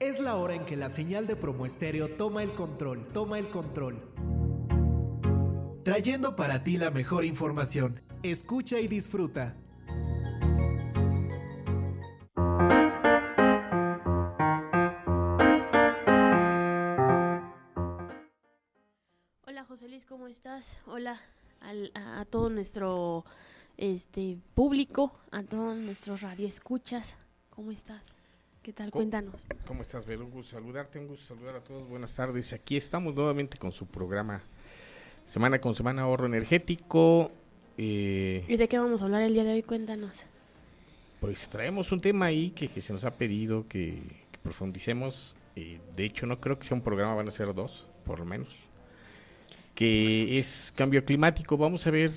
Es la hora en que la señal de Promo Estéreo toma el control. Trayendo para ti la mejor información. Escucha y disfruta. Hola José Luis, ¿cómo estás? Hola a todo nuestro público, a todos nuestros radioescuchas. ¿Cómo estás? ¿Qué tal? Cuéntanos. ¿Cómo estás, Vero? Un gusto saludarte, un gusto saludar a todos. Buenas tardes. Aquí estamos nuevamente con su programa Semana con Semana Ahorro Energético. ¿Y de qué vamos a hablar el día de hoy? Cuéntanos. Pues traemos un tema ahí que se nos ha pedido que profundicemos. De hecho, no creo que sea un programa, van a ser 2, por lo menos. Que es cambio climático. Vamos a ver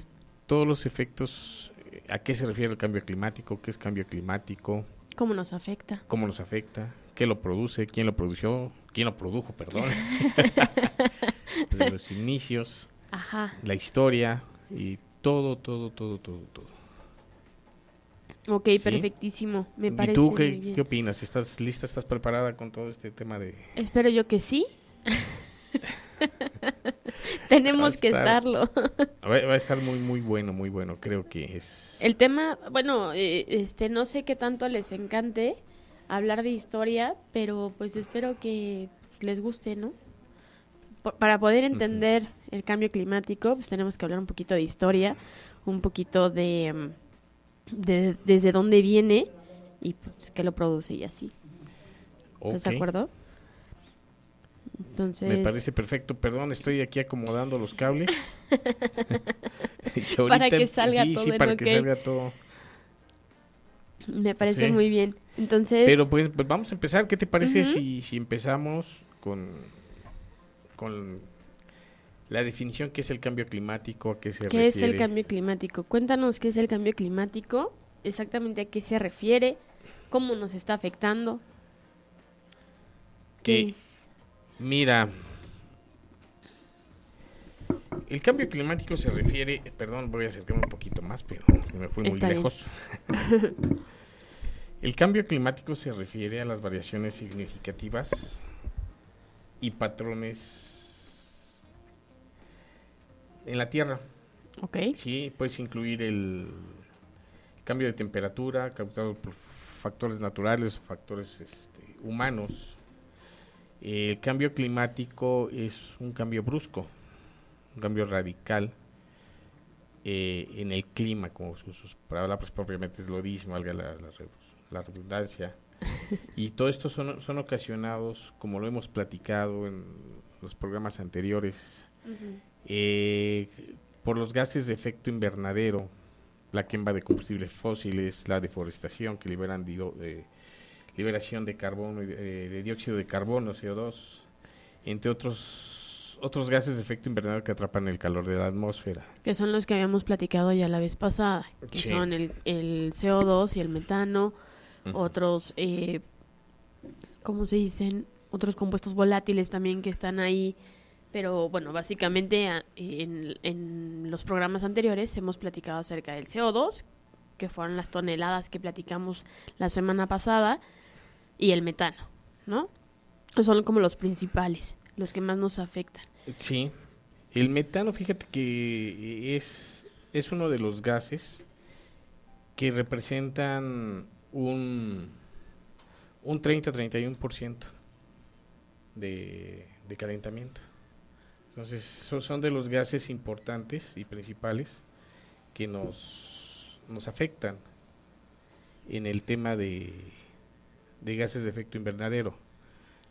todos los efectos, a qué se refiere el cambio climático, qué es cambio climático. ¿Cómo nos afecta? ¿Cómo nos afecta? ¿Qué lo produce? ¿Quién lo produjo? Desde los inicios. Ajá. La historia y todo. Ok, ¿Sí? Perfectísimo. Me parece. ¿Y tú muy bien. qué opinas? ¿Estás lista? ¿Estás preparada con todo este tema de...? Espero yo que sí. Tenemos que estarlo. Va a estar muy bueno. Creo que es... El tema, bueno, no sé qué tanto les encante hablar de historia, pero pues espero que les guste, ¿no? Para poder entender el cambio climático, pues tenemos que hablar un poquito de historia, un poquito de desde dónde viene y pues qué lo produce y así. ¿Estás de acuerdo? Entonces... Me parece perfecto. Perdón, estoy aquí acomodando los cables. Para que salga todo. Sí, para que salga todo. Me parece muy bien. Entonces... Pero pues vamos a empezar. ¿Qué te parece si empezamos con la definición? ¿Qué es el cambio climático? ¿A qué se refiere? ¿Qué es el cambio climático? Cuéntanos qué es el cambio climático, exactamente a qué se refiere, cómo nos está afectando. ¿Qué es? Mira, el cambio climático se refiere, perdón, voy a acercarme un poquito más, pero me fui muy lejos. El cambio climático se refiere a las variaciones significativas y patrones en la Tierra. Ok. Sí, puedes incluir el cambio de temperatura causado por factores naturales o factores humanos. El cambio climático es un cambio brusco, un cambio radical en el clima, como sus palabras propiamente lo dicen, valga la redundancia. Y todo esto son ocasionados, como lo hemos platicado en los programas anteriores, por los gases de efecto invernadero, la quema de combustibles fósiles, la deforestación que liberan liberación de carbono, de dióxido de carbono, CO2, entre otros gases de efecto invernadero que atrapan el calor de la atmósfera. Que son los que habíamos platicado ya la vez pasada, que son el CO2 y el metano, otros, ¿cómo se dicen? Otros compuestos volátiles también que están ahí, pero bueno, básicamente en los programas anteriores hemos platicado acerca del CO2, que fueron las toneladas que platicamos la semana pasada, y el metano, ¿no? Son como los principales, los que más nos afectan. Sí, el metano, fíjate que es uno de los gases que representan un 30-31% de calentamiento. Entonces, son de los gases importantes y principales que nos afectan en el tema de gases de efecto invernadero.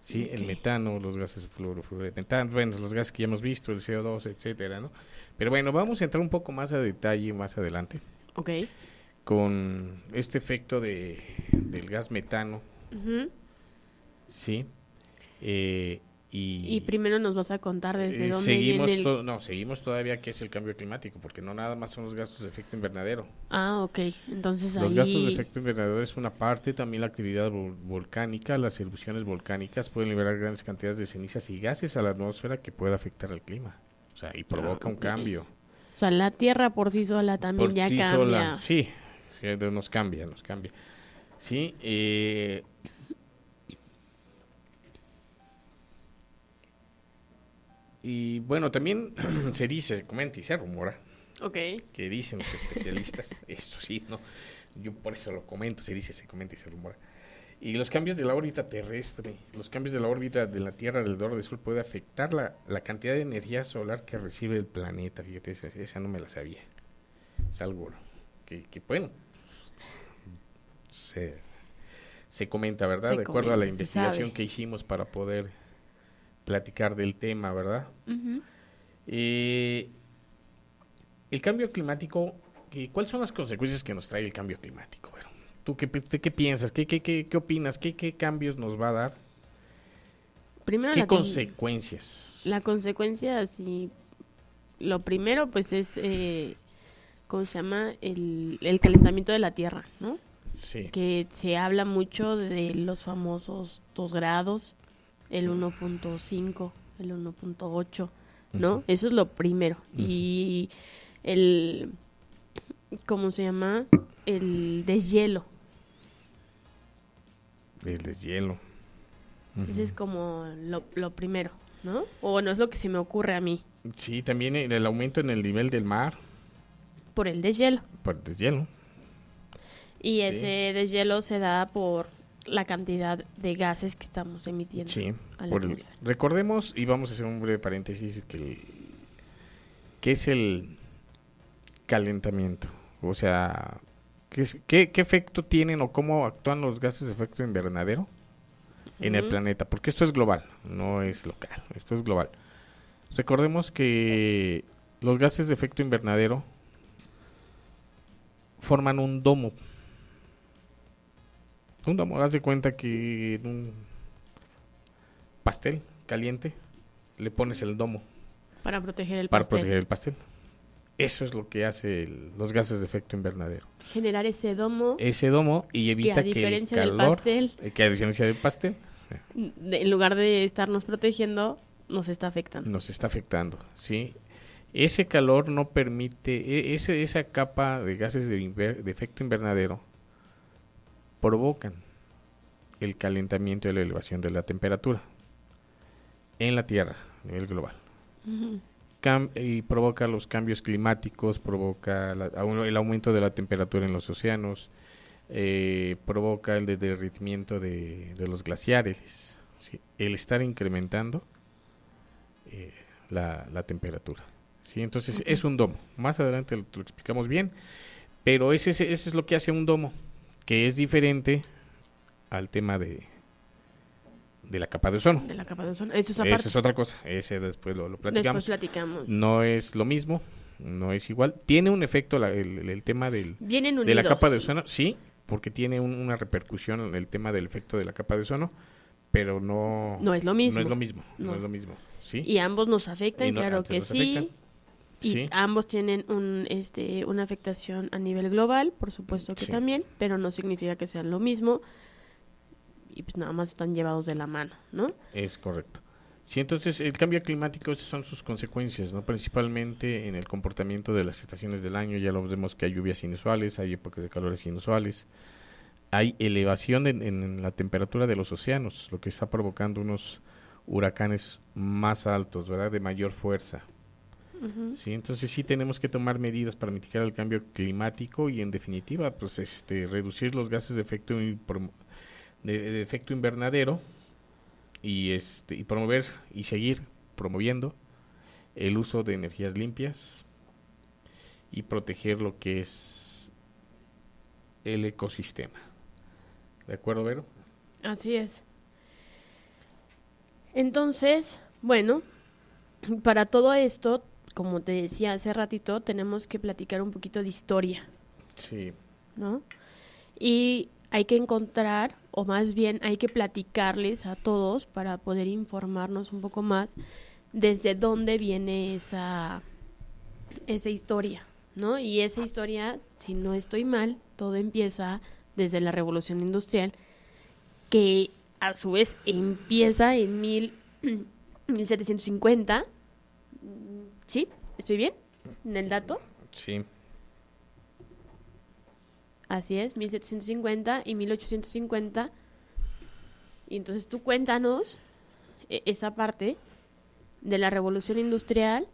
Sí, el metano, los gases fluorofluoretano, bueno, los gases que ya hemos visto, el CO2, etcétera, ¿no? Pero bueno, vamos a entrar un poco más a detalle más adelante. Ok. Con este efecto del gas metano. Sí. Y primero nos vas a contar desde dónde viene seguimos todavía qué es el cambio climático, porque no nada más son los gases de efecto invernadero. Ah, ok. Entonces los gases de efecto invernadero es una parte, también la actividad volcánica, las erupciones volcánicas pueden liberar grandes cantidades de cenizas y gases a la atmósfera que puede afectar al clima. O sea, y provoca un cambio. O sea, la Tierra por sí sola también ya cambia. Sola, sí, nos cambia. Sí, Y bueno, también se dice, se comenta y se rumora, Ok. que dicen los especialistas, eso sí, ¿no? Yo por eso lo comento, se dice, se comenta y se rumora. Y los cambios de la órbita terrestre, los cambios de la órbita de la Tierra alrededor del Sol puede afectar la cantidad de energía solar que recibe el planeta. Fíjate, esa no me la sabía. Es algo que bueno, se comenta, ¿verdad? Se De acuerdo a la comenta, se investigación sabe. que hicimos para poder platicar del tema, ¿verdad? Ujú. El cambio climático, ¿cuáles son las consecuencias que nos trae el cambio climático? Bueno, ¿tú qué piensas? ¿Qué opinas? ¿Qué cambios nos va a dar? Primero ¿Qué consecuencias? la consecuencia, sí, lo primero pues es, ¿cómo se llama? El calentamiento de la Tierra, ¿no? Sí. Que se habla mucho de los famosos 2 grados, el 1.5, el 1.8, ¿no? Ujú. Eso es lo primero. Ujú. Y el, ¿cómo se llama? El deshielo. El deshielo. Ese es como lo primero, ¿no? O bueno, es lo que se me ocurre a mí, Sí, también el aumento en el nivel del mar por el deshielo. por el deshielo. Y Sí. ese deshielo se da por la cantidad de gases que estamos emitiendo Sí. a la por atmósfera. recordemos, y vamos a hacer un breve paréntesis, ¿qué es el calentamiento? O sea, ¿qué efecto tienen o cómo actúan los gases de efecto invernadero en el Ujú. planeta? Porque esto es global, no es local, esto es global. Recordemos que los gases de efecto invernadero forman un domo. Un domo, haz de cuenta que en un pastel caliente le pones el domo Para proteger el para pastel. proteger el pastel. Eso es lo que hace los gases de efecto invernadero. Generar ese domo Ese domo y que evita a que el diferencia del calor, pastel, que a diferencia del pastel, en lugar de estarnos protegiendo, nos está afectando. nos está afectando, ¿sí? Ese calor no permite, esa capa de gases de efecto invernadero provocan el calentamiento y la elevación de la temperatura en la Tierra a nivel global. Ujú. Y provoca los cambios climáticos, provoca el aumento de la temperatura en los océanos, provoca el derretimiento de los glaciares, ¿sí? El estar incrementando la temperatura, ¿sí? Entonces es un domo. Más adelante lo explicamos bien, pero ese es lo que hace un domo, que es diferente al tema de la capa de ozono. De la capa de ozono. Eso es Esa aparte. es otra cosa, ese después lo Después platicamos. platicamos. No es lo mismo, no es igual. Tiene un efecto el tema Vienen unidos. de la capa de ozono, sí, porque tiene una repercusión en el tema del efecto de la capa de ozono, pero no, No es lo mismo. no es lo mismo, no No. es lo mismo, ¿sí? Y ambos nos afectan, Y no- claro antes que nos sí. afectan, Y sí. ambos tienen una afectación a nivel global, por supuesto que Sí. también, pero no significa que sean lo mismo. Y pues nada más están llevados de la mano, ¿no? Es correcto. Sí, entonces el cambio climático, esas son sus consecuencias, ¿no? Principalmente en el comportamiento de las estaciones del año. Ya lo vemos que hay lluvias inusuales, hay épocas de calores inusuales, hay elevación en la temperatura de los océanos, lo que está provocando unos huracanes más altos, ¿verdad? De mayor fuerza. Ujú. Sí, entonces sí tenemos que tomar medidas para mitigar el cambio climático y en definitiva, pues reducir los gases de efecto de efecto invernadero y y promover y seguir promoviendo el uso de energías limpias y proteger lo que es el ecosistema. ¿De acuerdo, Vero? Así es. Entonces, bueno, para todo esto, como te decía hace ratito, tenemos que platicar un poquito de historia, Sí. ¿no? Y hay que encontrar, o más bien hay que platicarles a todos para poder informarnos un poco más desde dónde viene esa historia, ¿no? Y esa historia, si no estoy mal, todo empieza desde la Revolución Industrial, que a su vez empieza en 1750. ¿Sí? ¿Estoy bien en el dato? Sí. Así es, 1750 y 1850. Y entonces tú cuéntanos esa parte de la revolución industrial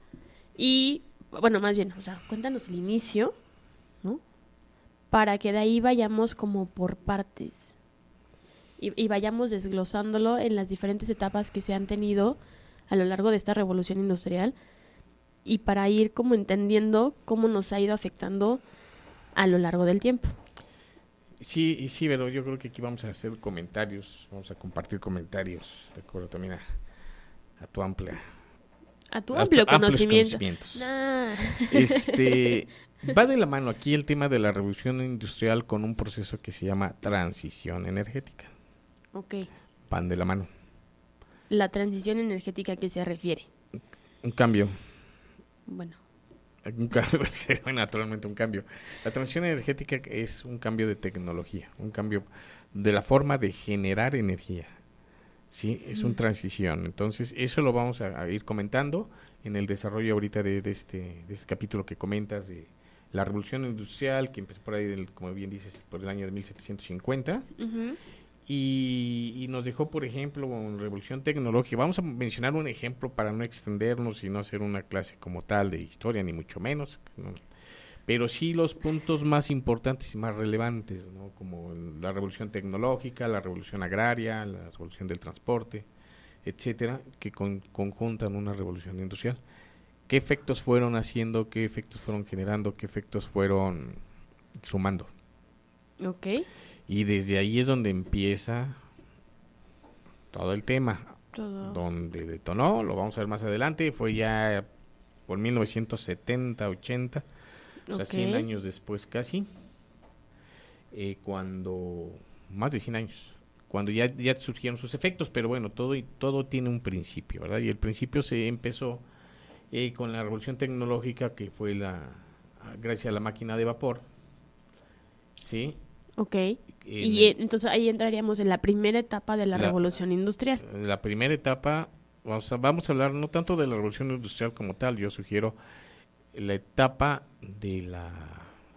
y, bueno, más bien, o sea, cuéntanos el inicio, ¿no? Para que de ahí vayamos como por partes y vayamos desglosándolo en las diferentes etapas que se han tenido a lo largo de esta revolución industrial y para ir como entendiendo cómo nos ha ido afectando a lo largo del tiempo. Sí, pero yo creo que aquí vamos a hacer comentarios, vamos a compartir comentarios, de acuerdo también a tu amplia... A tu amplio conocimiento. Nah. Va de la mano aquí el tema de la revolución industrial con un proceso que se llama transición energética. Ok. Van de la mano. ¿La transición energética a qué se refiere? Un cambio. Bueno, naturalmente un cambio. La transición energética es un cambio de tecnología, un cambio de la forma de generar energía. Sí, es una transición. Entonces, eso lo vamos a ir comentando en el desarrollo ahorita de este capítulo que comentas de la revolución industrial, que empezó por ahí, como bien dices, por el año de 1750. uh-huh. Y nos dejó, por ejemplo, una revolución tecnológica. Vamos a mencionar un ejemplo para no extendernos y no hacer una clase como tal de historia, ni mucho menos, ¿no? Pero sí los puntos más importantes y más relevantes, ¿no? Como la revolución tecnológica, la revolución agraria, la revolución del transporte, etcétera, que conjuntan una revolución industrial. ¿Qué efectos fueron haciendo? ¿Qué efectos fueron generando? ¿Qué efectos fueron sumando? Ok. Y desde ahí es donde empieza todo el tema. Donde detonó, lo vamos a ver más adelante, fue ya por 1970, 80, o sea, 100 años después casi, cuando, más de 100 años, cuando ya surgieron sus efectos, pero bueno, todo tiene un principio, ¿verdad? Y el principio se empezó con la revolución tecnológica, que fue gracias a la máquina de vapor, ¿sí? Ok, y entonces ahí entraríamos en la primera etapa de la revolución industrial. La primera etapa, vamos a hablar no tanto de la revolución industrial como tal, yo sugiero la etapa de la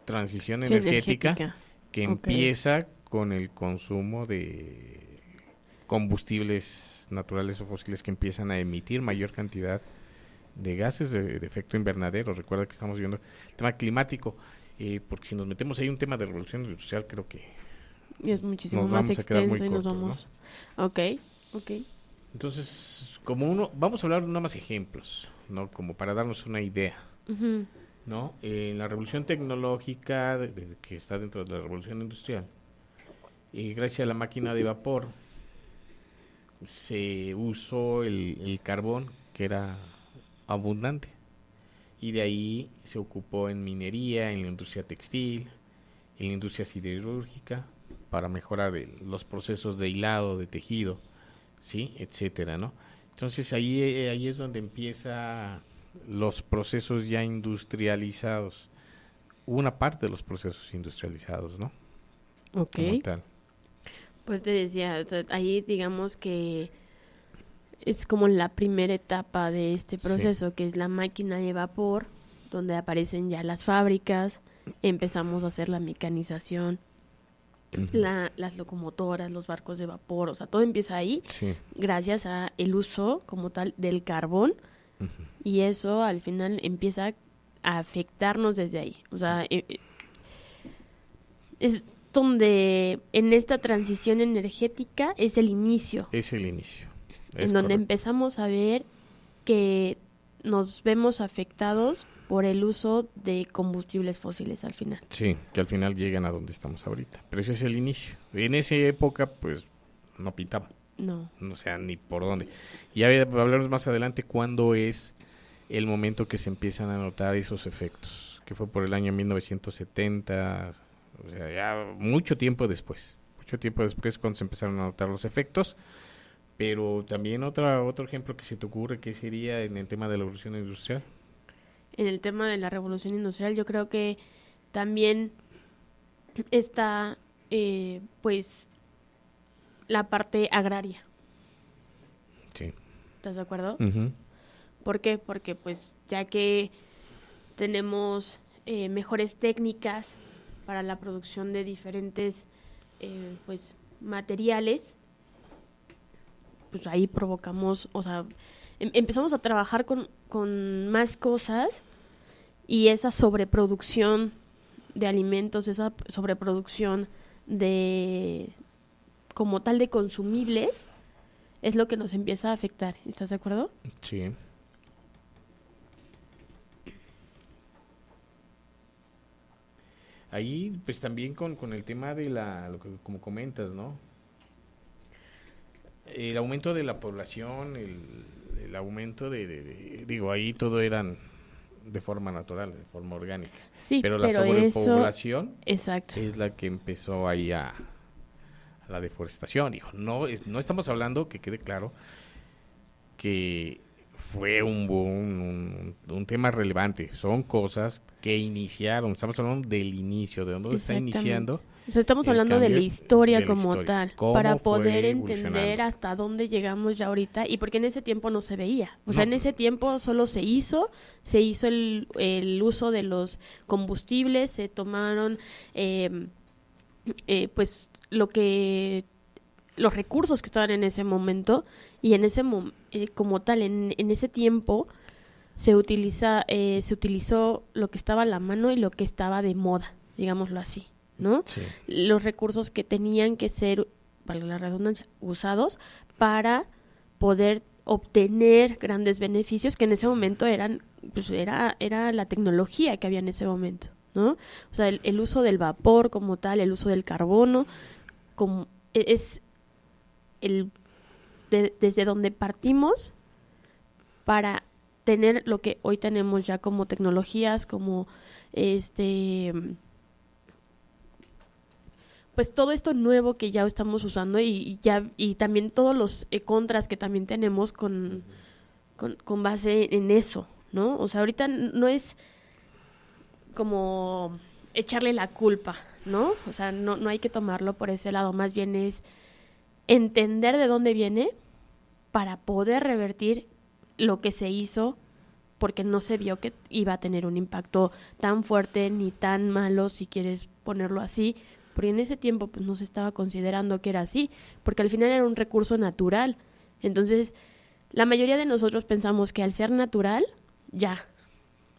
transición energética que empieza con el consumo de combustibles naturales o fósiles que empiezan a emitir mayor cantidad de gases de efecto invernadero. Recuerda que estamos viendo el tema climático. Porque si nos metemos ahí un tema de revolución industrial, creo que es muchísimo más extenso y nos vamos, ¿no? Ok. Entonces, vamos a hablar nada más ejemplos, ¿no? Como para darnos una idea, uh-huh. ¿no? En la revolución tecnológica que está dentro de la revolución industrial, gracias a la máquina de vapor, se usó el carbón, que era abundante. Y de ahí se ocupó en minería, en la industria textil, en la industria siderúrgica, para mejorar los procesos de hilado, de tejido, ¿sí? Etcétera, ¿no? Entonces ahí es donde empieza los procesos ya industrializados, una parte de los procesos industrializados, ¿no? Ok. Como tal. Pues te decía, o sea, ahí digamos que es como la primera etapa de este proceso, sí, que es la máquina de vapor, donde aparecen ya las fábricas, empezamos a hacer la mecanización, uh-huh, las locomotoras, los barcos de vapor, o sea, todo empieza ahí, sí, gracias a el uso como tal del carbón, uh-huh, y eso al final empieza a afectarnos desde ahí, o sea, es donde en esta transición energética es el inicio. Es el inicio. En donde empezamos a ver que nos vemos afectados por el uso de combustibles fósiles al final. Sí, que al final llegan a donde estamos ahorita. Pero ese es el inicio. En esa época, pues, no pintaba. No. O sea, ni por dónde. Y ya hablaremos más adelante cuándo es el momento que se empiezan a notar esos efectos. Que fue por el año 1970, o sea, ya mucho tiempo después. Mucho tiempo después cuando se empezaron a notar los efectos. Pero también otro ejemplo que se te ocurre, ¿qué sería en el tema de la revolución industrial? En el tema de la revolución industrial yo creo que también está pues la parte agraria. Sí. ¿Estás de acuerdo? Uh-huh. ¿Por qué? Porque pues ya que tenemos mejores técnicas para la producción de diferentes pues materiales, pues ahí provocamos, o sea, empezamos a trabajar con más cosas y esa sobreproducción de alimentos, esa sobreproducción de como tal de consumibles es lo que nos empieza a afectar. ¿Estás de acuerdo? Sí. Ahí, pues también con el tema de lo que como comentas, ¿no? El aumento de la población, el aumento digo, ahí todo eran de forma natural, de forma orgánica. Sí, pero la sobrepoblación exacto. es la que empezó ahí a la deforestación. Dijo, no estamos hablando, que quede claro, que fue un tema relevante. Son cosas que iniciaron. Estamos hablando del inicio, de dónde está iniciando. O sea, estamos hablando de la historia como tal, para fue poder entender hasta dónde llegamos ya ahorita, y porque en ese tiempo no se veía. O sea, en ese tiempo solo se hizo el uso de los combustibles, se tomaron pues los recursos que estaban en ese momento, y en ese como tal, en ese tiempo se utilizó lo que estaba a la mano y lo que estaba de moda, digámoslo así, ¿no? Sí. Los recursos que tenían que ser, valga la redundancia, usados para poder obtener grandes beneficios que en ese momento era la tecnología que había en ese momento, ¿no? O sea, el uso del vapor como tal, el uso del carbono, es desde donde partimos para tener lo que hoy tenemos ya como tecnologías, como pues todo esto nuevo que ya estamos usando, y también todos los contras que también tenemos con base en eso, ¿no? O sea, ahorita no es como echarle la culpa, ¿no? O sea, no hay que tomarlo por ese lado, más bien es entender de dónde viene para poder revertir lo que se hizo, porque no se vio que iba a tener un impacto tan fuerte ni tan malo, si quieres ponerlo así, porque en ese tiempo pues no se estaba considerando que era así, porque al final era un recurso natural. Entonces, la mayoría de nosotros pensamos que al ser natural, ya,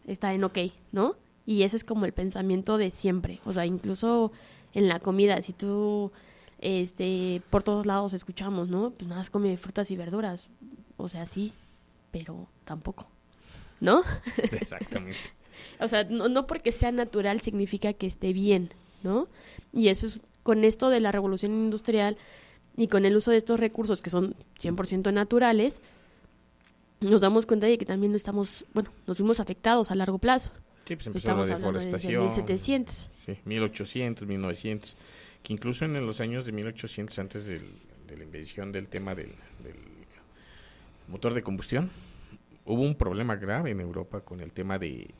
está en ok, ¿no? Y ese es como el pensamiento de siempre. O sea, incluso en la comida, si tú, por todos lados escuchamos, ¿no? Pues nada más come frutas y verduras. O sea, sí, pero tampoco, ¿no? Exactamente. O sea, no porque sea natural significa que esté bien, ¿no? Y eso es con esto de la revolución industrial y con el uso de estos recursos que son 100% naturales, nos damos cuenta de que también nos vimos afectados a largo plazo. Sí, pues empezó Estamos la hablando deforestación. desde 1700. Sí, 1800, 1900. Que incluso en los años de 1800, antes de la invención del tema del motor de combustión, hubo un problema grave en Europa con el tema del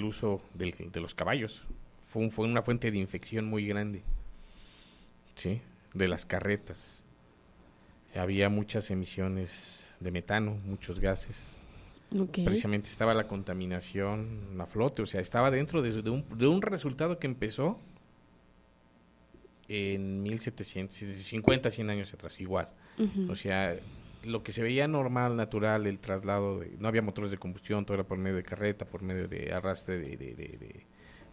uso de los caballos. Fue una fuente de infección muy grande, ¿sí? De las carretas. Había muchas emisiones de metano, muchos gases. Okay. Precisamente estaba la contaminación a flote, o sea, estaba dentro de un resultado que empezó en 1750, 100 años atrás, igual. Uh-huh. O sea, lo que se veía normal, natural, el traslado, no había motores de combustión, todo era por medio de carreta, por medio de arrastre de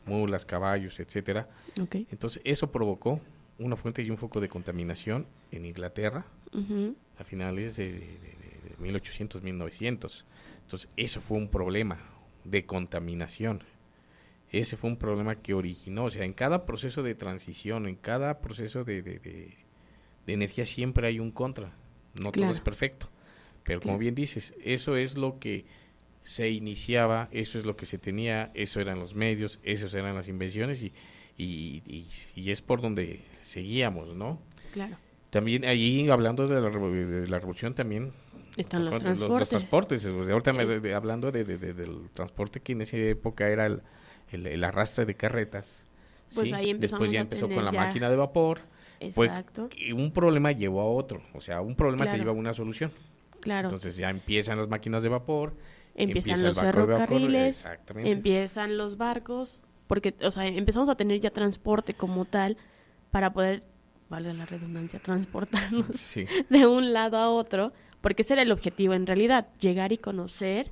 mulas, caballos, etcétera. Okay. Entonces, eso provocó una fuente y un foco de contaminación en Inglaterra, uh-huh, a finales de 1800, 1900. Entonces, eso fue un problema de contaminación. Ese fue un problema que originó, o sea, en cada proceso de transición, en cada proceso de energía siempre hay un contra. No todo es perfecto. Pero como bien dices, eso es lo que se iniciaba, eso es lo que se tenía, eso eran los medios, esas eran las invenciones y es por donde seguíamos, ¿no? Claro. También ahí, hablando de la revolución, también están los transportes. Los transportes. Ahorita hablando del transporte, que en esa época era el arrastre de carretas. Pues ¿sí? Ahí después ya empezó con la ya máquina de vapor. Exacto. Pues, un problema llevó a otro. O sea, un problema te lleva a una solución. Claro. Entonces ya empiezan las máquinas de vapor. Empiezan los ferrocarriles. Empiezan los barcos. Porque, o sea, empezamos a tener ya transporte como tal para poder, vale la redundancia, transportarnos de un lado a otro. porque ese era el objetivo en realidad, llegar y conocer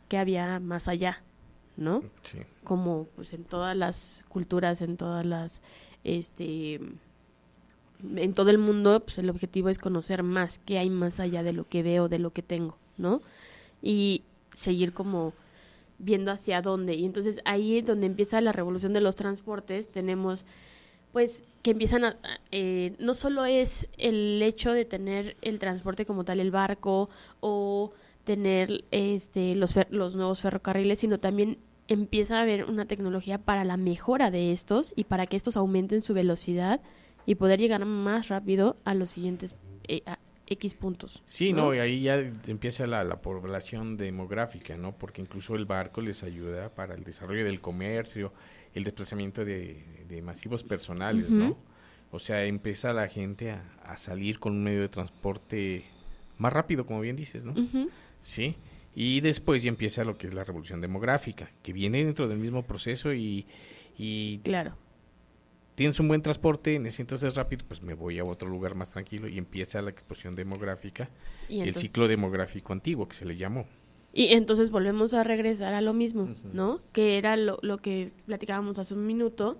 qué había más allá, ¿no? Sí. Como pues en todas las culturas, en todas las, en todo el mundo, pues el objetivo es conocer más, qué hay más allá de lo que veo, de lo que tengo, ¿no? Y seguir como viendo hacia dónde. Y entonces ahí es donde empieza la revolución de los transportes. Tenemos, pues, que empiezan a... no solo es el hecho de tener el transporte como tal, el barco, o tener los nuevos ferrocarriles, sino también empieza a haber una tecnología para la mejora de estos y para que estos aumenten su velocidad y poder llegar más rápido a los siguientes X puntos. Sí, ¿no? Y ahí ya empieza la población demográfica, ¿no? Porque incluso el barco les ayuda para el desarrollo del comercio, el desplazamiento de masivos personales, Uh-huh. ¿no? O sea, empieza la gente a salir con un medio de transporte más rápido, como bien dices, ¿no? Uh-huh. Sí. Y después ya empieza lo que es la revolución demográfica, que viene dentro del mismo proceso y Claro. tienes un buen transporte, en ese entonces rápido, pues me voy a otro lugar más tranquilo y empieza la explosión demográfica, Y el entonces, ciclo demográfico antiguo que se le llamó. y entonces volvemos a regresar a lo mismo, Ujú. ¿no? Que era lo que platicábamos hace un minuto,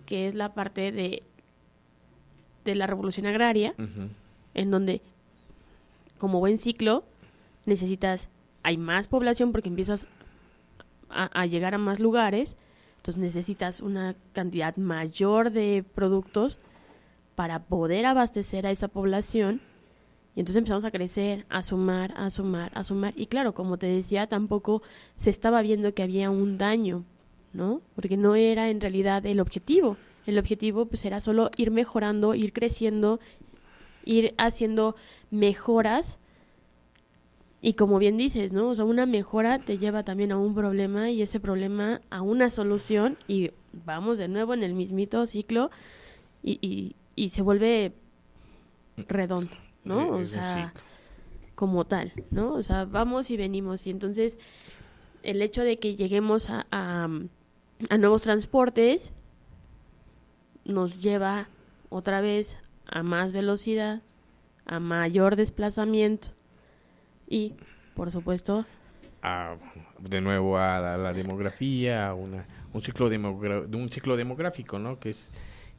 que es la parte de la revolución agraria, Ujú. en donde, como buen ciclo, hay más población porque empiezas a llegar a más lugares, entonces necesitas una cantidad mayor de productos para poder abastecer a esa población, y entonces empezamos a crecer, a sumar, y claro, como te decía, tampoco se estaba viendo que había un daño, ¿no? Porque no era en realidad el objetivo pues era solo ir mejorando, ir creciendo, ir haciendo mejoras. Y como bien dices, ¿no? O sea, una mejora te lleva también a un problema y ese problema a una solución y vamos de nuevo en el mismito ciclo y se vuelve redondo, ¿no? O Es un sea, ciclo. como tal, ¿no? O sea, vamos y venimos y entonces el hecho de que lleguemos a nuevos transportes nos lleva otra vez a más velocidad, a mayor desplazamiento y, por supuesto, De nuevo a la demografía, a un ciclo demográfico, ¿no? Que es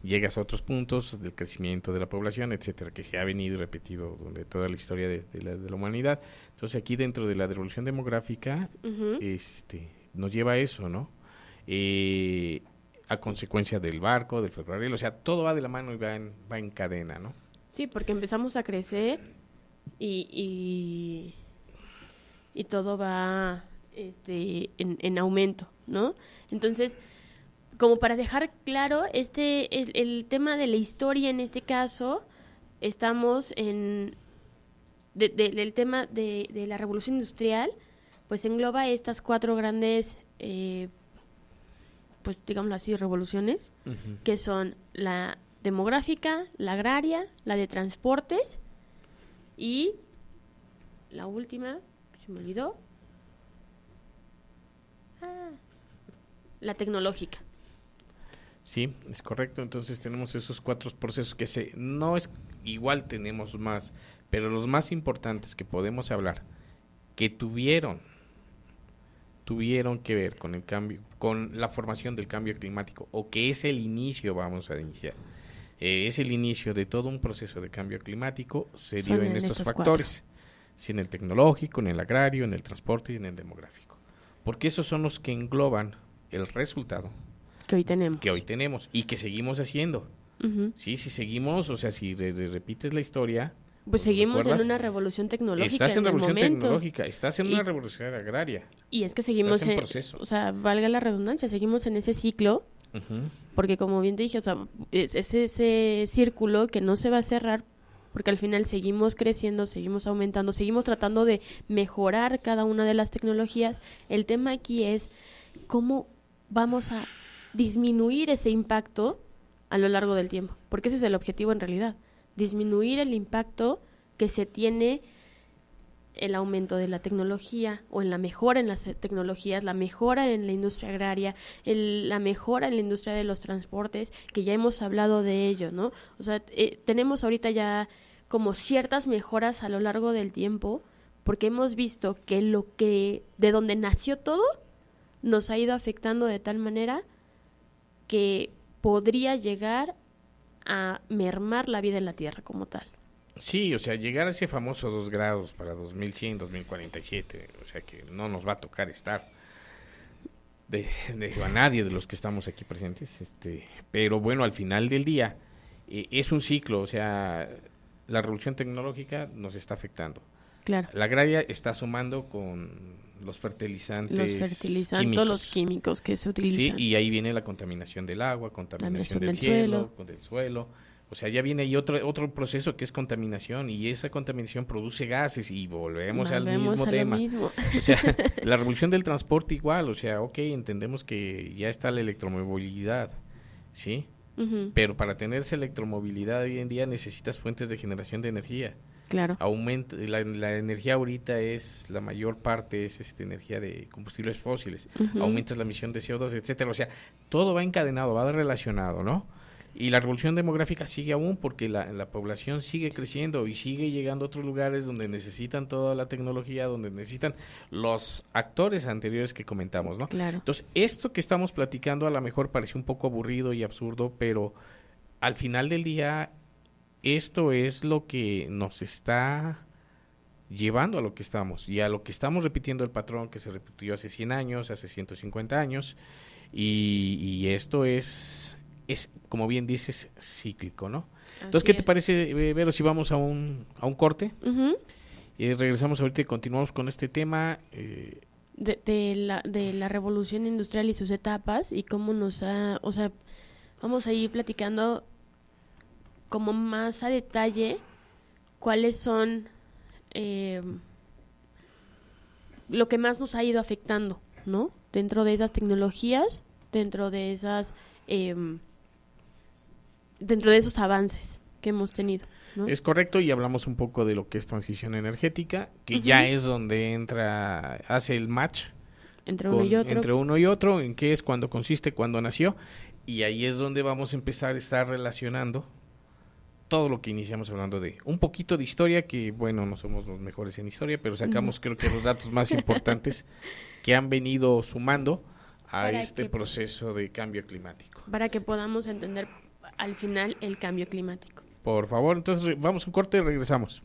llegas a otros puntos del crecimiento de la población, etcétera, que se ha venido y repetido durante toda la historia de la humanidad. Entonces aquí dentro de la revolución demográfica uh-huh, nos lleva a eso, ¿no? A consecuencia del barco, del ferrocarril, o sea, todo va de la mano y va en cadena, ¿no? sí, porque empezamos a crecer y todo va en aumento, ¿no? Entonces, como para dejar claro, el tema de la historia en este caso, estamos del tema de la revolución industrial, pues engloba estas 4 grandes, pues digámoslo así, revoluciones, Uh-huh. que son la demográfica, la agraria, la de transportes y la última, se me olvidó, la tecnológica. Sí, es correcto. Entonces tenemos esos 4 procesos que no es igual, tenemos más, pero los más importantes que podemos hablar, que tuvieron que ver con el cambio, con la formación del cambio climático, o que es el inicio, vamos a iniciar, es el inicio de todo un proceso de cambio climático, se dio en estos factores, sí, en el tecnológico, en el agrario, en el transporte y en el demográfico, porque esos son los que engloban el resultado Que hoy tenemos y que seguimos haciendo. Uh-huh. Sí, si seguimos, o sea, si repites la historia, Pues seguimos ¿recuerdas? en una revolución tecnológica. Estás en revolución momento. tecnológica, estás en Y- una revolución agraria. Y es que seguimos Estás en proceso. o sea, valga la redundancia, seguimos en ese ciclo, Ujú. porque como bien te dije, o sea, es ese círculo que no se va a cerrar, porque al final seguimos creciendo, seguimos aumentando, seguimos tratando de mejorar cada una de las tecnologías. El tema aquí es cómo vamos a disminuir ese impacto a lo largo del tiempo, porque ese es el objetivo en realidad, disminuir el impacto que se tiene el aumento de la tecnología o en la mejora en las tecnologías, la mejora en la industria agraria, la mejora en la industria de los transportes, que ya hemos hablado de ello, ¿no? O sea, tenemos ahorita ya como ciertas mejoras a lo largo del tiempo, porque hemos visto que de donde nació todo nos ha ido afectando de tal manera que podría llegar a mermar la vida en la Tierra como tal. Sí, o sea, llegar a ese famoso 2 grados para 2100, 2047, o sea que no nos va a tocar estar a nadie de los que estamos aquí presentes, pero bueno, al final del día es un ciclo, o sea, la revolución tecnológica nos está afectando. Claro. La agraria está sumando con los fertilizantes químicos. Todos los químicos que se utilizan. Sí, y ahí viene la contaminación del agua, contaminación del cielo, del suelo. O sea, ya viene ahí otro proceso que es contaminación, y esa contaminación produce gases y volvemos al mismo tema. O sea, la revolución del transporte igual, o sea, entendemos que ya está la electromovilidad, ¿sí? Uh-huh. Pero para tener esa electromovilidad hoy en día necesitas fuentes de generación de energía. Claro. La energía ahorita la mayor parte es energía de combustibles fósiles. Uh-huh. Aumentas la emisión de CO2, etcétera. O sea, todo va encadenado, va relacionado, ¿no? Y la revolución demográfica sigue aún porque la población sigue creciendo y sigue llegando a otros lugares donde necesitan toda la tecnología, donde necesitan los actores anteriores que comentamos, ¿no? Claro. Entonces, esto que estamos platicando a lo mejor parece un poco aburrido y absurdo, pero al final del día esto es lo que nos está llevando a lo que estamos y a lo que estamos repitiendo el patrón que se repitió hace 100 años, hace 150 años y esto es como bien dices, cíclico, ¿no? Entonces, ¿qué te parece, Vero, si vamos a un corte? Uh-huh. Y regresamos ahorita y continuamos con este tema. De la revolución industrial y sus etapas y cómo vamos a ir platicando como más a detalle cuáles son lo que más nos ha ido afectando, ¿no? Dentro de esas tecnologías, dentro de esos avances que hemos tenido, ¿no? Es correcto, y hablamos un poco de lo que es transición energética, que uh-huh. ya es donde hace el match entre uno y otro, en qué es, cuándo consiste, cuándo nació, y ahí es donde vamos a empezar a estar relacionando todo lo que iniciamos hablando de un poquito de historia, que bueno, no somos los mejores en historia, pero sacamos creo que los datos más importantes que han venido sumando a proceso de cambio climático. Para que podamos entender al final el cambio climático. Por favor, entonces vamos a un corte y regresamos.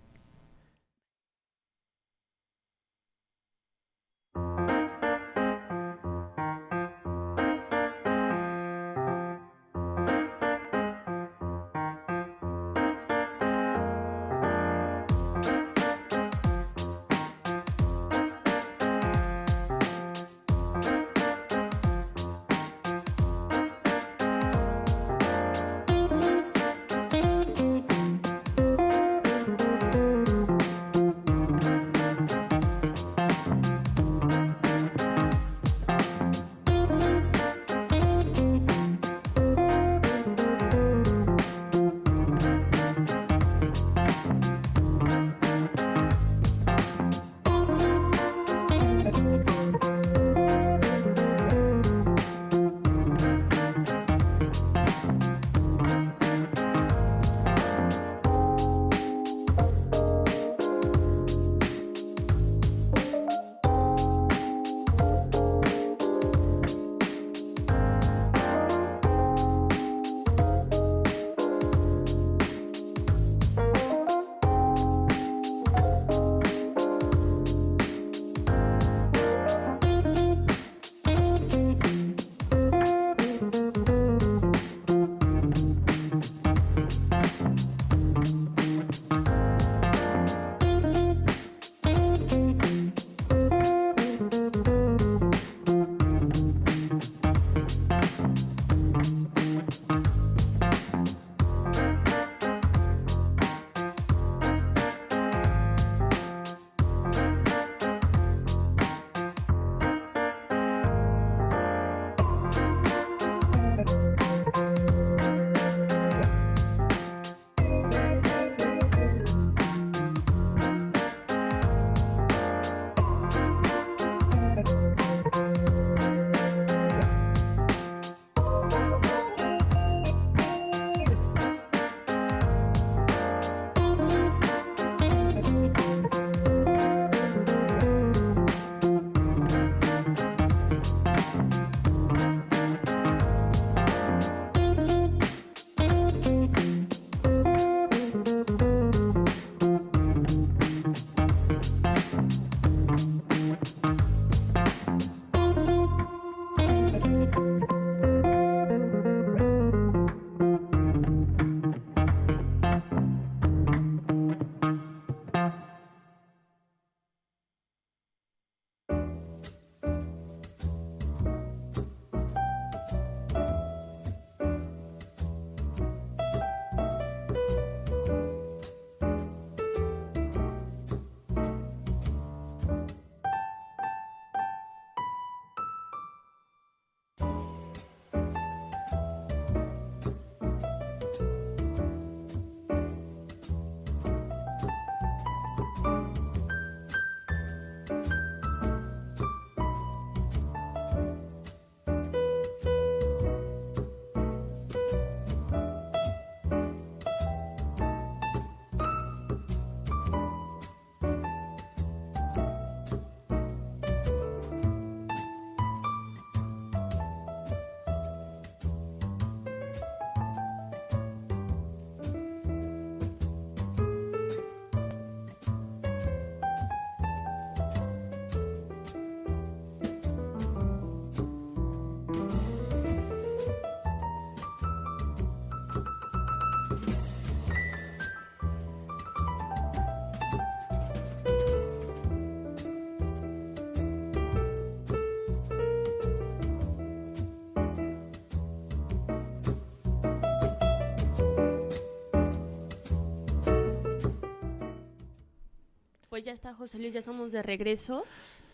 pues ya está José Luis, ya estamos de regreso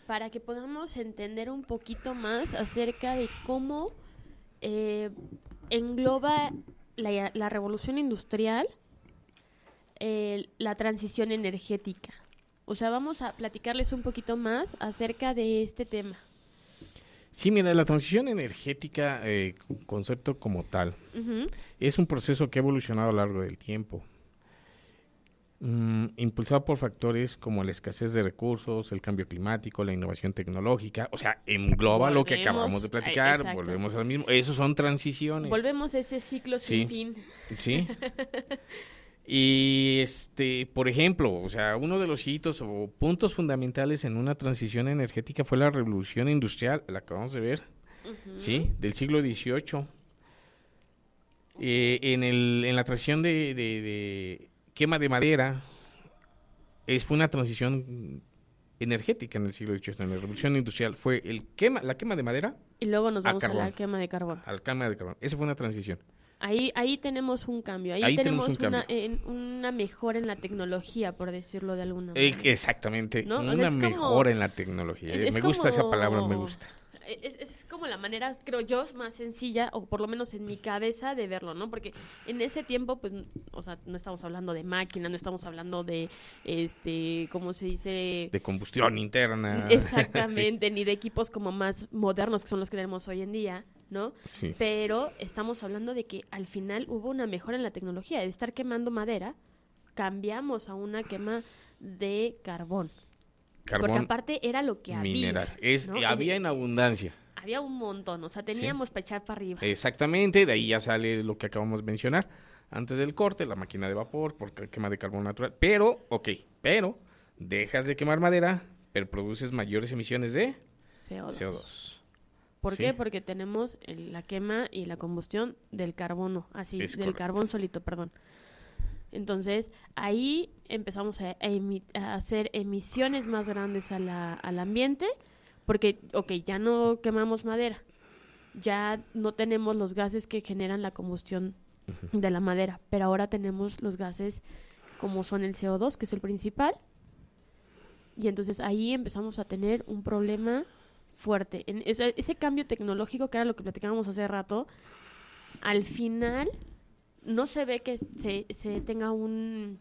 para que podamos entender un poquito más acerca de cómo engloba la revolución industrial la transición energética. O sea, vamos a platicarles un poquito más acerca de este tema. Sí, mira, la transición energética, concepto como tal, es un proceso que ha evolucionado a lo largo del tiempo, impulsado por factores como la escasez de recursos, el cambio climático, la innovación tecnológica, o sea, engloba lo que acabamos de platicar, volvemos al mismo, esos son transiciones. Volvemos a ese ciclo sin fin. Sí. Y por ejemplo, o sea, uno de los hitos o puntos fundamentales en una transición energética fue la revolución industrial, la que acabamos de ver, sí, del siglo XVIII. En la transición de quema de madera, fue una transición energética en el siglo XVIII. En la revolución industrial fue la quema de madera. Y luego nos vamos a la quema de carbón. Al quema de carbón. Esa fue una transición. Ahí tenemos un cambio. Ahí tenemos una mejora en la tecnología, por decirlo de alguna manera. Exactamente, ¿no? Una mejora en la tecnología. Me gusta esa palabra, me gusta. Es como la manera, creo yo, más sencilla, o por lo menos en mi cabeza, de verlo, ¿no? Porque en ese tiempo, pues, o sea, no estamos hablando de máquinas, no estamos hablando de, ¿cómo se dice? De combustión interna. Exactamente, sí. Ni de equipos como más modernos, que son los que tenemos hoy en día, ¿no? Sí. Pero estamos hablando de que al final hubo una mejora en la tecnología. De estar quemando madera, cambiamos a una quema de carbón. Porque aparte era lo que mineral. había. ¿No? Había en abundancia. Había un montón, o sea, teníamos para echar para arriba. Exactamente, de ahí ya sale lo que acabamos de mencionar. Antes del corte, la máquina de vapor, por quema de carbón natural. Pero dejas de quemar madera, pero produces mayores emisiones de CO2. ¿Por qué? Porque tenemos la quema y la combustión del carbono, carbón solito, perdón. Entonces, ahí empezamos a hacer emisiones más grandes al ambiente, porque, ya no quemamos madera, ya no tenemos los gases que generan la combustión de la madera, pero ahora tenemos los gases como son el CO2, que es el principal, y entonces ahí empezamos a tener un problema fuerte. En ese cambio tecnológico, que era lo que platicábamos hace rato, al final no se ve que se tenga en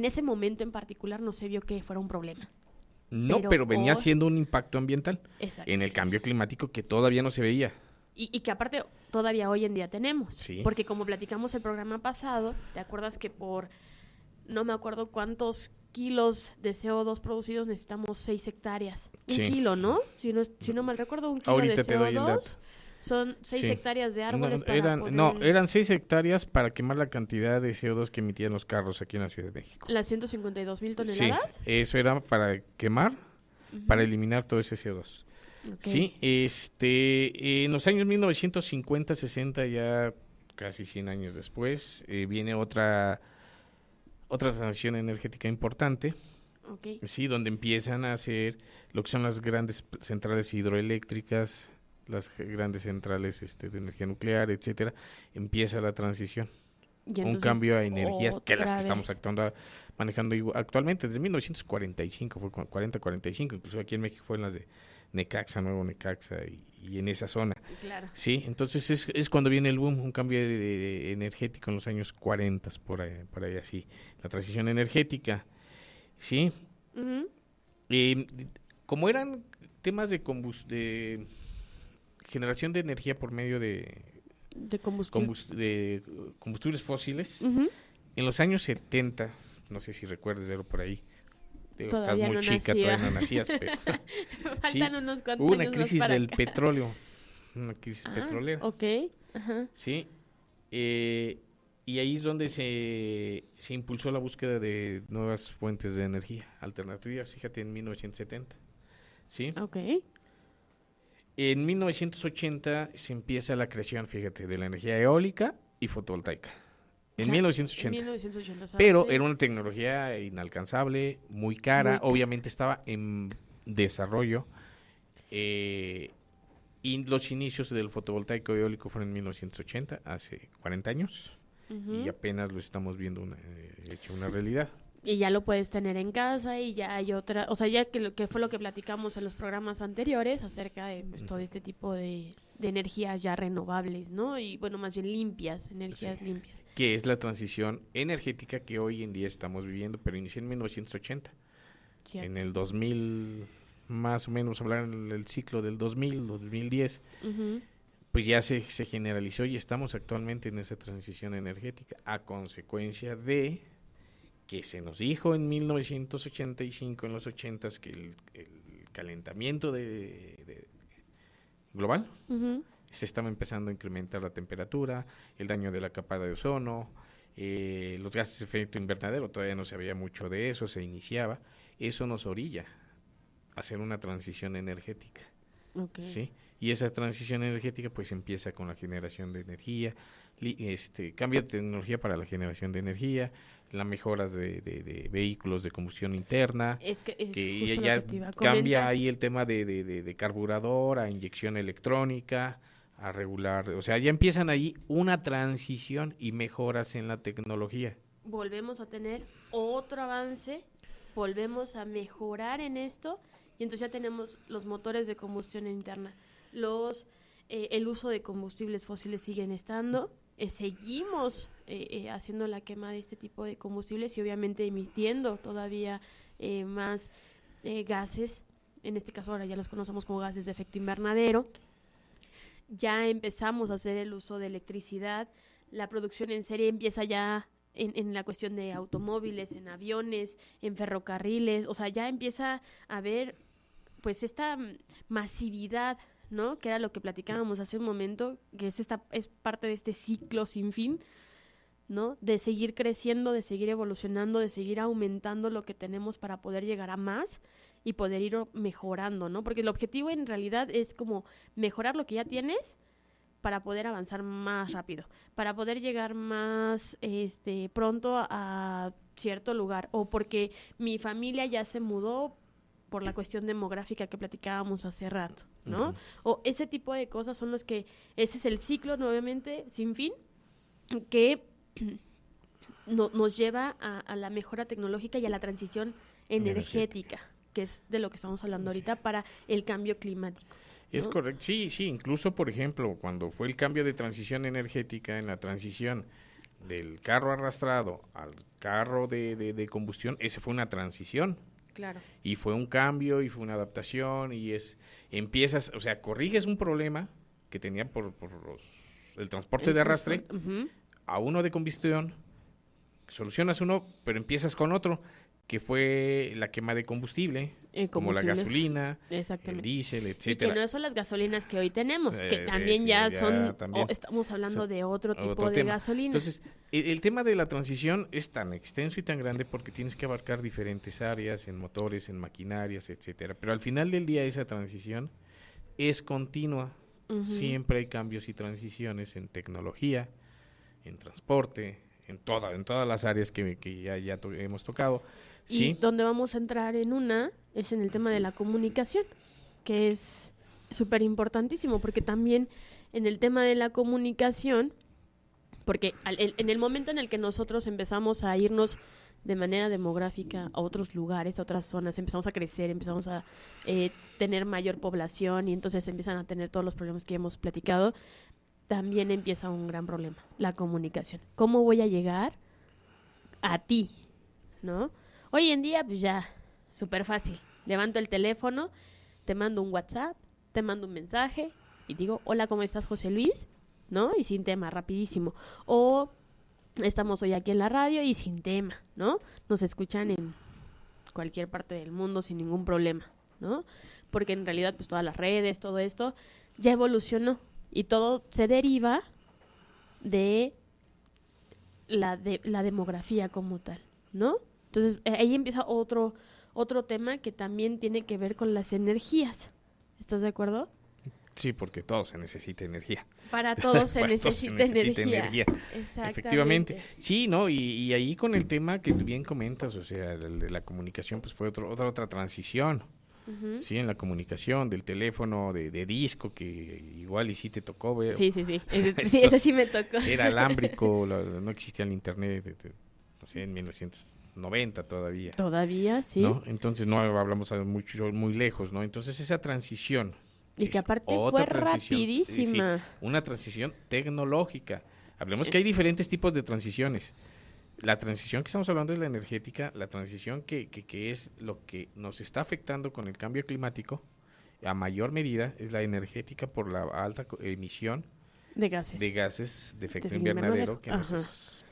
ese momento en particular no se vio que fuera un problema. No, pero venía siendo un impacto ambiental en el cambio climático que todavía no se veía. Y que aparte todavía hoy en día tenemos. Sí. Porque como platicamos el programa pasado, ¿te acuerdas que no me acuerdo cuántos kilos de CO2 producidos necesitamos 6 hectáreas? Un kilo, ¿no? Si no mal recuerdo, un kilo ahorita de CO2. Te doy el dato. Son 6 hectáreas de árboles eran 6 hectáreas para quemar la cantidad de CO2 que emitían los carros aquí en la Ciudad de México. ¿Las 152,000 toneladas? Sí, eso era para quemar, para eliminar todo ese CO2. Okay. Sí, en los años 1950, 60, ya casi 100 años después, viene otra transición energética importante. Okay. Sí, donde empiezan a hacer lo que son las grandes centrales hidroeléctricas, las grandes centrales de energía nuclear, etcétera. Empieza la transición. Un cambio a energías que las que estamos manejando actualmente. Desde 1945, fue 40-45, incluso aquí en México fue en las de Necaxa, Nuevo Necaxa y en esa zona. Claro. Sí, entonces es cuando viene el boom, un cambio de energético en los años 40, por ahí así. La transición energética, ¿sí? Como eran temas de generación de energía por medio de combustibles fósiles, en los años 70, no sé si recuerdas verlo por ahí, estás muy chica, todavía no nacías, pero faltan unos cuantos hubo una años crisis más para del acá. petróleo, una crisis petrolera. Ok, ajá. Sí, y ahí es donde se impulsó la búsqueda de nuevas fuentes de energía alternativas, fíjate, en 1970. ¿Sí? Ok. En 1980 se empieza la creación, fíjate, de la energía eólica y fotovoltaica. En 1980. Pero era una tecnología inalcanzable, muy cara, obviamente estaba en desarrollo. Y los inicios del fotovoltaico eólico fueron en 1980, hace 40 años. Y apenas lo estamos viendo hecho una realidad. y ya lo puedes tener en casa y ya hay otra, o sea, ya que lo que fue lo que platicamos en los programas anteriores acerca de pues, todo este tipo de energías ya renovables, ¿no? Y bueno, más bien limpias, energías limpias. Que es la transición energética que hoy en día estamos viviendo, pero inició en 1980. Cierto. En el 2000, más o menos, hablar en el ciclo del 2000, 2010, pues ya se generalizó y estamos actualmente en esa transición energética a consecuencia de que se nos dijo en 1985, en los 80s, que el calentamiento global se estaba empezando a incrementar la temperatura, el daño de la capa de ozono, los gases de efecto invernadero, todavía no se sabía mucho de eso, se iniciaba. Eso nos orilla a hacer una transición energética. Okay. ¿Sí? Y esa transición energética pues empieza con la generación de energía, cambio de tecnología para la generación de energía, la mejora de vehículos de combustión interna, que ya cambia ahí el tema de carburador a inyección electrónica, a regular, o sea, ya empiezan ahí una transición y mejoras en la tecnología. Volvemos a tener otro avance, volvemos a mejorar en esto y entonces ya tenemos los motores de combustión interna, el uso de combustibles fósiles siguen estando, seguimos haciendo la quema de este tipo de combustibles y obviamente emitiendo todavía más gases, en este caso ahora ya los conocemos como gases de efecto invernadero. Ya empezamos a hacer el uso de electricidad, la producción en serie empieza ya en la cuestión de automóviles, en aviones, en ferrocarriles, o sea, ya empieza a haber pues esta masividad, ¿no? Que era lo que platicábamos hace un momento, que es parte de este ciclo sin fin, ¿no? De seguir creciendo, de seguir evolucionando, de seguir aumentando lo que tenemos para poder llegar a más y poder ir mejorando, ¿no? Porque el objetivo en realidad es como mejorar lo que ya tienes para poder avanzar más rápido, para poder llegar más pronto a cierto lugar, o porque mi familia ya se mudó por la cuestión demográfica que platicábamos hace rato, ¿no? O ese tipo de cosas son ese es el ciclo nuevamente sin fin que nos lleva a la mejora tecnológica y a la transición energética, que es de lo que estamos hablando ahorita para el cambio climático, ¿no? Es correcto, sí, incluso por ejemplo, cuando fue el cambio de transición energética, en la transición del carro arrastrado al carro de combustión, ese fue una transición. Claro. Y fue un cambio y fue una adaptación y empiezas, o sea, corriges un problema que tenía por el transporte de arrastre a uno de combustión, solucionas uno, pero empiezas con otro, que fue la quema de combustible, como la gasolina, el diésel, etcétera. Y que no son las gasolinas que hoy tenemos, que también estamos hablando de otro tipo de gasolina. Entonces, el tema de la transición es tan extenso y tan grande porque tienes que abarcar diferentes áreas en motores, en maquinarias, etcétera. Pero al final del día esa transición es continua. Siempre hay cambios y transiciones en tecnología, en transporte, en todas las áreas que ya hemos tocado. ¿Sí? Y donde vamos a entrar es en el tema de la comunicación, que es súper importantísimo, porque también en el tema de la comunicación, porque en el momento en el que nosotros empezamos a irnos de manera demográfica a otros lugares, a otras zonas, empezamos a crecer, empezamos a tener mayor población y entonces empiezan a tener todos los problemas que hemos platicado, también empieza un gran problema, la comunicación. ¿Cómo voy a llegar a ti? ¿No? Hoy en día, pues ya, súper fácil. Levanto el teléfono, te mando un WhatsApp, te mando un mensaje y digo, hola, ¿cómo estás, José Luis? ¿No? Y sin tema, rapidísimo. O estamos hoy aquí en la radio y sin tema, ¿no? Nos escuchan en cualquier parte del mundo sin ningún problema, ¿no? Porque en realidad, pues todas las redes, todo esto, ya evolucionó. Y todo se deriva de la demografía como tal, ¿no? Entonces, ahí empieza otro tema que también tiene que ver con las energías. ¿Estás de acuerdo? Sí, porque todo se necesita energía. Para todo se necesita energía. Exactamente. Efectivamente. Sí, ¿no? Y ahí con el tema que bien comentas, o sea, el de la comunicación, pues fue otra transición. Sí, en la comunicación, del teléfono, de disco, que igual y sí te tocó ver. Sí. Ese sí me tocó. Era alámbrico, no existía el internet, no sé, en 1990 90 todavía. Todavía, sí. ¿No? Entonces no hablamos muy lejos, ¿no? Entonces esa transición Y que es aparte otra fue transición, rapidísima. sí, una transición tecnológica. Hablemos que hay diferentes tipos de transiciones. La transición que estamos hablando es la energética, la transición que es lo que nos está afectando con el cambio climático, a mayor medida, es la energética por la alta emisión de gases de efecto de invernadero que Ajá.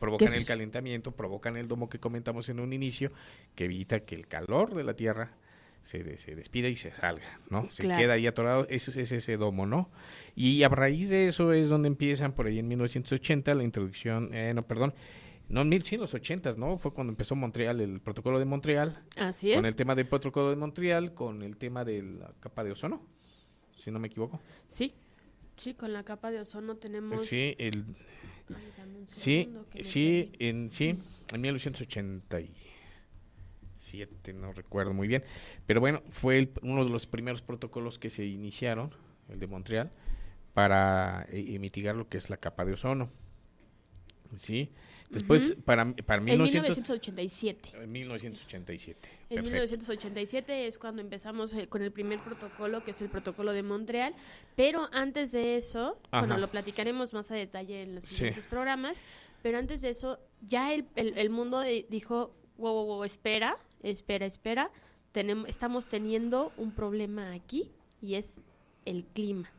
provocan Que el calentamiento, provocan el domo que comentamos en un inicio, que evita que el calor de la Tierra se despida y se salga, ¿no? Se Claro. queda ahí atorado, eso es ese domo, ¿no? Y a raíz de eso es donde empiezan por ahí en 1980 la introducción, no en los 80s, ¿no? Fue cuando empezó Montreal, el protocolo de Montreal, Así es. con el tema del protocolo de Montreal, con el tema de la capa de ozono, si no me equivoco. Sí, con la capa de ozono tenemos... Sí, Ay, dame un Sí, segundo que me sí, perdí. en 1987, no recuerdo muy bien, pero bueno, fue uno de los primeros protocolos que se iniciaron, el de Montreal, para mitigar lo que es la capa de ozono. Sí, después para En 1987. 1987. En 1987. En Perfecto. 1987 es cuando empezamos con el primer protocolo, que es el protocolo de Montreal, pero antes de eso, Ajá. bueno, lo platicaremos más a detalle en los Sí. siguientes programas, pero antes de eso, ya el mundo dijo, wow, espera, estamos teniendo un problema aquí, y es el clima,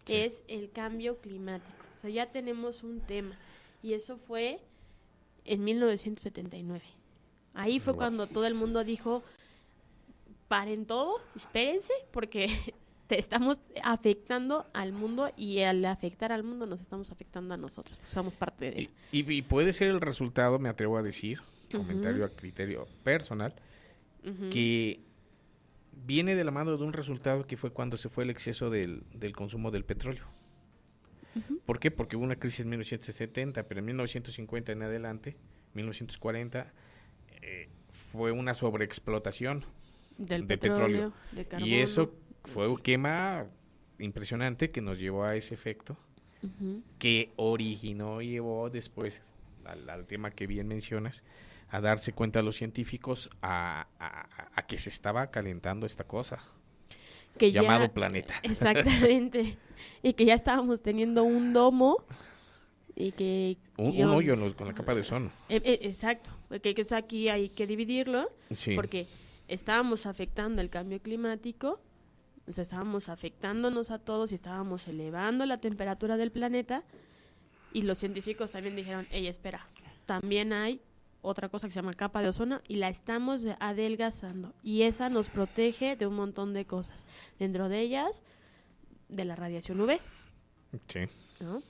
Sí. es el cambio climático, o sea, ya tenemos un tema, y eso fue en 1979. Ahí fue Wow. cuando todo el mundo dijo, paren todo, espérense, porque te estamos afectando al mundo, y al afectar al mundo nos estamos afectando a nosotros, pues somos parte de él. Y puede ser el resultado, me atrevo a decir, Ujú. comentario a criterio personal, Ujú. que viene de la mano de un resultado que fue cuando se fue el exceso del consumo del petróleo. Ujú. ¿Por qué? Porque hubo una crisis en 1970, pero en 1950 en adelante, 1940, fue una sobreexplotación Del de petróleo, petróleo. de carbono. Y eso fue una quema impresionante que nos llevó a ese efecto, Ujú. que originó y llevó después al tema que bien mencionas, a darse cuenta los científicos a que se estaba calentando esta cosa, Que ya- llamado planeta. Exactamente. Y que ya estábamos teniendo un domo y que... Un hoyo con la capa de ozono. Exacto. Que es aquí hay que dividirlo, Sí. porque estábamos afectando el cambio climático, o sea, estábamos afectándonos a todos y estábamos elevando la temperatura del planeta, y los científicos también dijeron, ey, espera, también hay otra cosa que se llama capa de ozono y la estamos adelgazando, y esa nos protege de un montón de cosas, dentro de ellas de la radiación UV, Sí. ¿no?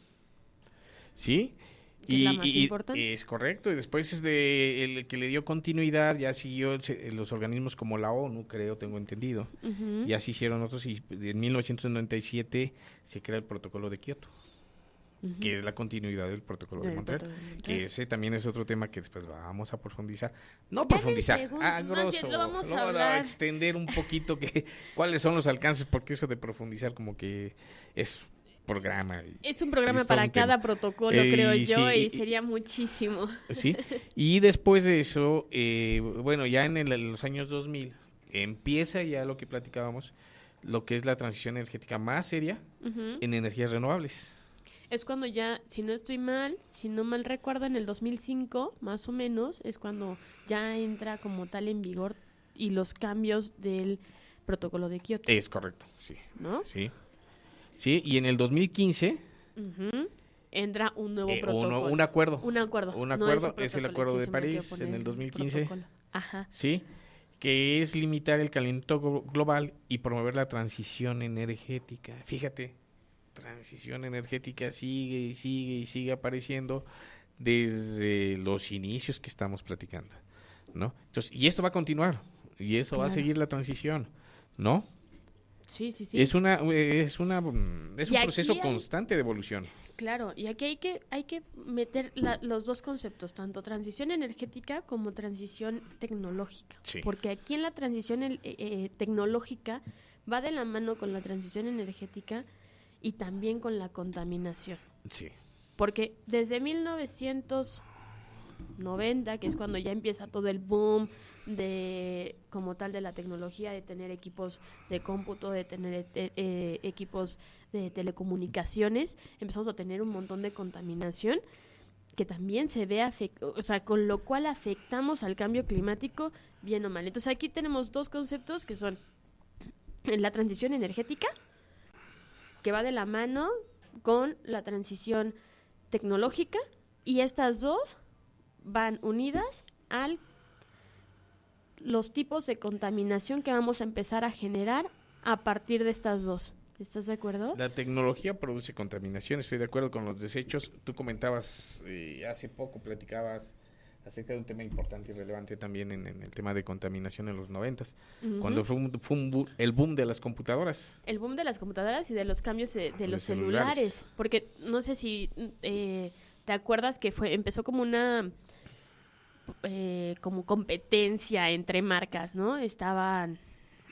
Sí. Que es la más importante. Es correcto. Y después es el que le dio continuidad, ya siguió los organismos como la ONU, creo, tengo entendido. Ujú. Ya se hicieron otros, y en 1997 se crea el protocolo de Kioto, Ujú. que es la continuidad del protocolo de Del Montreal. protocolo de Montreal. Que ese también es otro tema que después vamos a profundizar. No Ya en el profundizar, segundo, a más bien grosso, lo vamos a no, hablar. extender un poquito cuáles son los alcances, porque eso de profundizar como que es programa. Es un programa Es todo para un cada tema. protocolo, creo Y yo, sí, y sería muchísimo. Sí, y después de eso, bueno, ya en los años 2000 empieza ya lo que platicábamos, lo que es la transición energética más seria Ujú. en energías renovables. Es cuando ya, si no mal recuerdo, en el 2005, más o menos, es cuando ya entra como tal en vigor y los cambios del protocolo de Kioto, Es correcto, sí, ¿no? sí. Sí, y en el 2015, Ujú. Entra un nuevo protocolo. un acuerdo. Un acuerdo. Un No acuerdo, ese es el protocolo, Acuerdo yo de siempre quiero París en poner el 2015. protocolo. Ajá. Sí, que es limitar el calentamiento global y promover la transición energética. Fíjate, transición energética sigue y sigue y sigue apareciendo desde los inicios que estamos platicando, ¿no? Entonces, y esto va a continuar, y eso va a Claro. seguir la transición, ¿no? Sí. Es un Y proceso aquí hay- constante de evolución. Claro, y aquí hay que meter los dos conceptos, tanto transición energética como transición tecnológica. Sí. Porque aquí en la transición tecnológica va de la mano con la transición energética y también con la contaminación. Sí. Porque desde 1900, 90, que es cuando ya empieza todo el boom de como tal de la tecnología, de tener equipos de cómputo, de tener equipos de telecomunicaciones, empezamos a tener un montón de contaminación que también se ve o sea, con lo cual afectamos al cambio climático bien o mal. Entonces aquí tenemos dos conceptos que son la transición energética, que va de la mano con la transición tecnológica, y estas dos van unidas a los tipos de contaminación que vamos a empezar a generar a partir de estas dos. ¿Estás de acuerdo? La tecnología produce contaminación, estoy de acuerdo con los desechos. Tú comentabas, hace poco platicabas acerca de un tema importante y relevante también en el tema de contaminación en los 90s, cuando fue el boom de las computadoras. El boom de las computadoras y de los cambios de los celulares. Porque no sé si te acuerdas que empezó como una como competencia entre marcas, ¿no? Estaban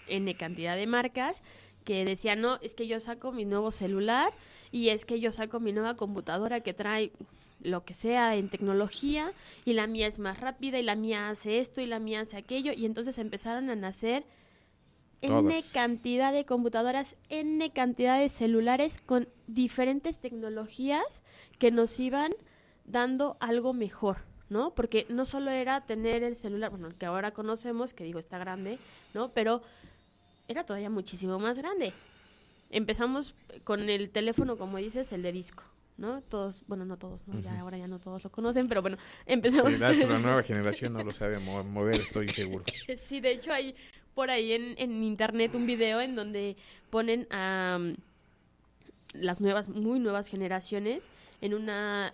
N cantidad de marcas que decían, no, es que yo saco mi nuevo celular y es que yo saco mi nueva computadora que trae lo que sea en tecnología y la mía es más rápida y la mía hace esto y la mía hace aquello, y entonces empezaron a nacer N cantidad de computadoras, N cantidad de celulares con diferentes tecnologías que nos iban dando algo mejor, ¿no? Porque no solo era tener el celular, bueno, que ahora conocemos, que digo está grande, ¿no? Pero era todavía muchísimo más grande. Empezamos con el teléfono, como dices, el de disco, ¿no? Todos, bueno, no todos, ¿no? Ya ahora ya no todos lo conocen, pero bueno, empezamos. Sí, la nueva generación no lo sabe mover, estoy seguro. Sí, de hecho hay por ahí en internet un video en donde ponen a las muy nuevas generaciones en una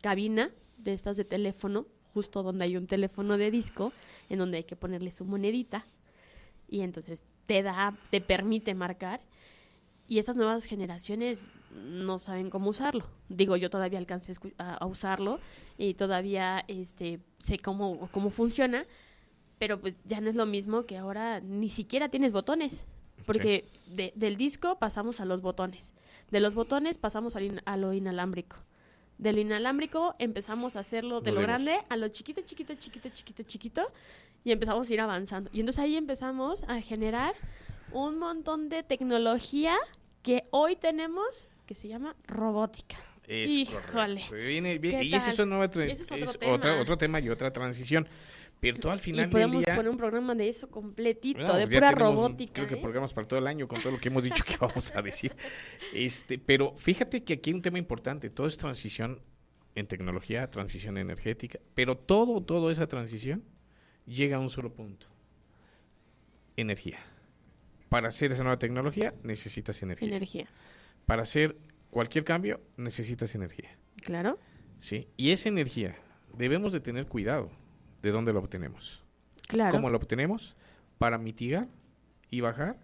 cabina de estas de teléfono, justo donde hay un teléfono de disco, en donde hay que ponerle su monedita, y entonces te permite marcar, y estas nuevas generaciones no saben cómo usarlo. Digo, yo todavía alcancé a usarlo y todavía sé cómo funciona, pero pues ya no es lo mismo, que ahora ni siquiera tienes botones, porque del disco pasamos a los botones, de los botones pasamos a lo inalámbrico, de lo inalámbrico empezamos a hacerlo de lo grande a lo chiquito, y empezamos a ir avanzando. Y entonces ahí empezamos a generar un montón de tecnología que hoy tenemos, que se llama robótica. Híjole. Y ese es otro tema y otra transición. Pero todo al final y podemos del día, poner un programa de eso completito, de pura robótica. Creo que programas para todo el año con todo lo que hemos dicho que vamos a decir. Pero fíjate que aquí hay un tema importante. Todo es transición en tecnología, transición energética. Pero toda esa transición llega a un solo punto. Energía. Para hacer esa nueva tecnología necesitas energía. Para hacer cualquier cambio necesitas energía. Claro. Sí. Y esa energía debemos de tener cuidado de dónde la obtenemos. Claro. ¿Cómo la obtenemos? Para mitigar y bajar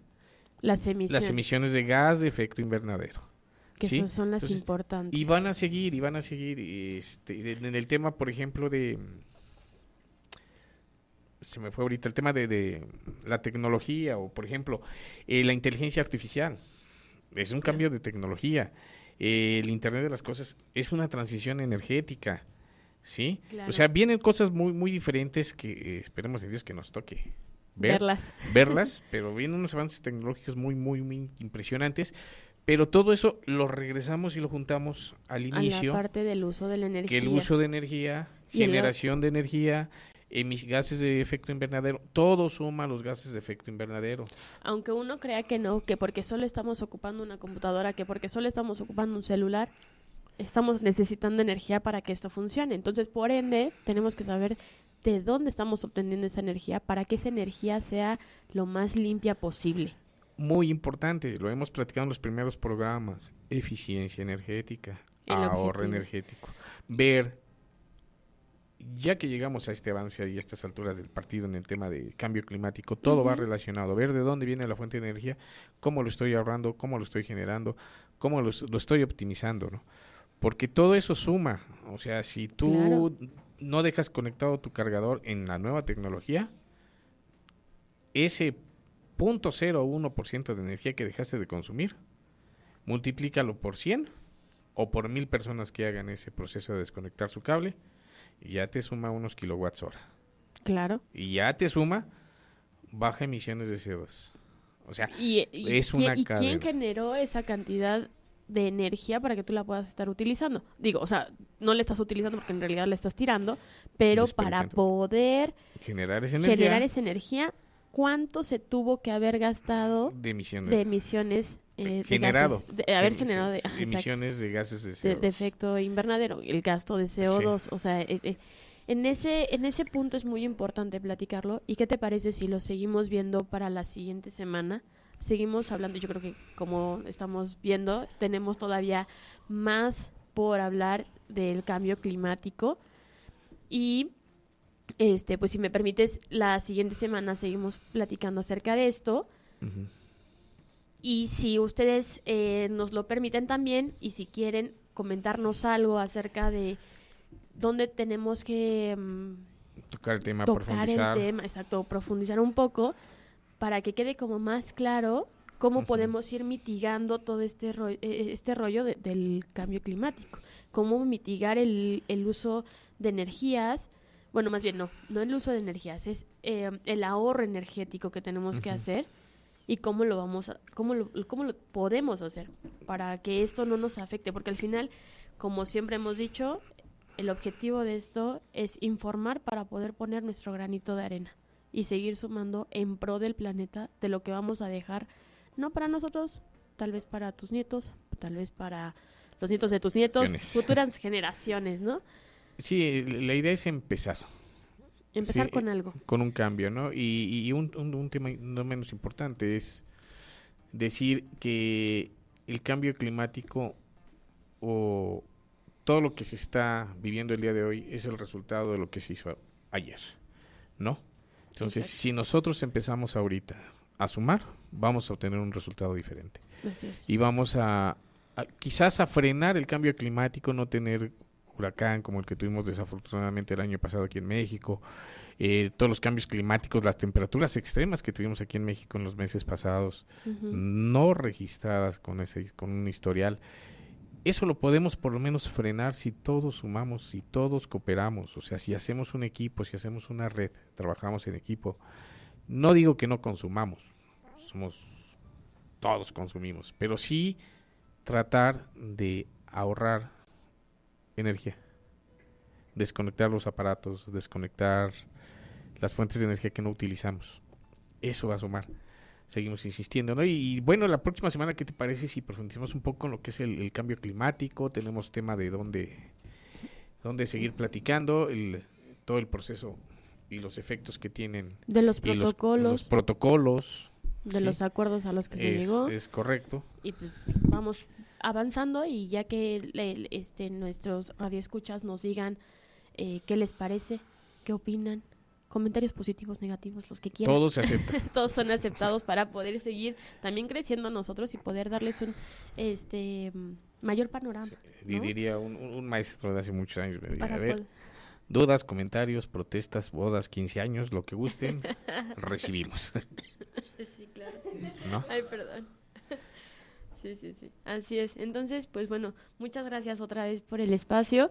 las emisiones de gas de efecto invernadero. Que ¿sí? son las importantes. Y van a seguir. En el tema, por ejemplo, se me fue ahorita el tema de la tecnología, o por ejemplo, la inteligencia artificial. Es un cambio de tecnología. El Internet de las cosas es una transición energética. ¿Sí? Claro. O sea, vienen cosas muy, muy diferentes que esperemos en Dios que nos toque verlas, pero vienen unos avances tecnológicos muy, muy, muy impresionantes, pero todo eso lo regresamos y lo juntamos al inicio. A la parte del uso de la energía. Que el uso de energía, generación de energía, gases de efecto invernadero, todo suma a los gases de efecto invernadero. Aunque uno crea que no, que porque solo estamos ocupando una computadora, que porque solo estamos ocupando un celular, estamos necesitando energía para que esto funcione. Entonces, por ende, tenemos que saber de dónde estamos obteniendo esa energía para que esa energía sea lo más limpia posible. Muy importante, lo hemos platicado en los primeros programas, eficiencia energética, ahorro energético. Ver, ya que llegamos a este avance y a estas alturas del partido en el tema de cambio climático, todo va relacionado. Ver de dónde viene la fuente de energía, cómo lo estoy ahorrando, cómo lo estoy generando, cómo lo estoy optimizando, ¿no? Porque todo eso suma. O sea, si tú no dejas conectado tu cargador en la nueva tecnología, ese 0.01% de energía que dejaste de consumir, multiplícalo por 100 o por 1000 personas que hagan ese proceso de desconectar su cable, ya te suma unos kilowatts hora. Claro. Y ya te suma baja emisiones de CO2. O sea, es ¿quién, una ¿y cadena. quién generó esa cantidad de energía para que tú la puedas estar utilizando? Digo, o sea, no la estás utilizando porque en realidad la estás tirando, pero para Desperdiciando. poder Generar esa generar esa energía, ¿cuánto se tuvo que haber gastado de emisiones. de emisiones Generado. de gases, de haber Sí, generado sí, sí, exacto, emisiones de gases de CO2. de efecto invernadero, el gasto de CO2? O sea, en ese punto es muy importante platicarlo. ¿Y qué te parece si lo seguimos viendo para la siguiente semana? Seguimos hablando, yo creo que como estamos viendo, tenemos todavía más por hablar del cambio climático. Y pues si me permites, la siguiente semana seguimos platicando acerca de esto. Ujú. Y si ustedes nos lo permiten también, y si quieren comentarnos algo acerca de dónde tenemos que Tocar el tema, tocar profundizar. el tema, exacto, profundizar un poco, para que quede como más claro cómo podemos ir mitigando todo este rollo del cambio climático, cómo mitigar el uso de energías. Bueno, más bien no el uso de energías, es el ahorro energético que tenemos que hacer, y cómo lo podemos hacer para que esto no nos afecte, porque al final, como siempre hemos dicho, el objetivo de esto es informar para poder poner nuestro granito de arena y seguir sumando en pro del planeta, de lo que vamos a dejar, no para nosotros, tal vez para tus nietos, tal vez para los nietos de tus nietos, futuras generaciones, ¿no? Sí, la idea es empezar. Empezar Sí, con algo. Con un cambio, ¿no? Y un tema no menos importante es decir que el cambio climático o todo lo que se está viviendo el día de hoy es el resultado de lo que se hizo ayer, ¿no? Entonces, Exacto. si nosotros empezamos ahorita a sumar, vamos a obtener un resultado diferente. Así es. Y vamos quizás a frenar el cambio climático, no tener huracán como el que tuvimos desafortunadamente el año pasado aquí en México, todos los cambios climáticos, las temperaturas extremas que tuvimos aquí en México en los meses pasados, no registradas con un historial. Eso lo podemos por lo menos frenar si todos sumamos, si todos cooperamos, o sea, si hacemos un equipo, si hacemos una red, trabajamos en equipo. No digo que no consumamos, todos consumimos, pero sí tratar de ahorrar energía, desconectar los aparatos, desconectar las fuentes de energía que no utilizamos. Eso va a sumar. Seguimos insistiendo, ¿no? Y bueno, la próxima semana, ¿qué te parece si profundizamos un poco en lo que es el cambio climático? Tenemos tema de dónde seguir platicando, todo el proceso y los efectos que tienen. De los y protocolos. los protocolos. De ¿sí? los acuerdos a los que se llegó. Es correcto. Y pues vamos avanzando, y ya que nuestros radioescuchas nos digan qué les parece, qué opinan, comentarios positivos, negativos, los que quieran. Todo se acepta. Todos son aceptados para poder seguir también creciendo nosotros y poder darles un mayor panorama, ¿no? Diría un maestro de hace muchos años, me diría, Para a ver, poder- dudas, comentarios, protestas, bodas, 15 años, lo que gusten, recibimos. Sí, claro. ¿No? Ay, perdón. Sí, así es. Entonces, pues bueno, muchas gracias otra vez por el espacio,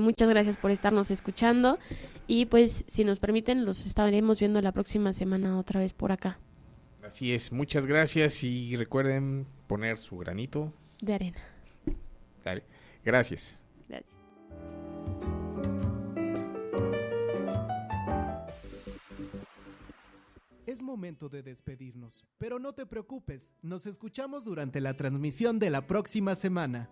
muchas gracias por estarnos escuchando, y pues si nos permiten los estaremos viendo la próxima semana otra vez por acá. Así es, muchas gracias y recuerden poner su granito. De arena. Dale. Gracias. Gracias. Es momento de despedirnos, pero no te preocupes, nos escuchamos durante la transmisión de la próxima semana.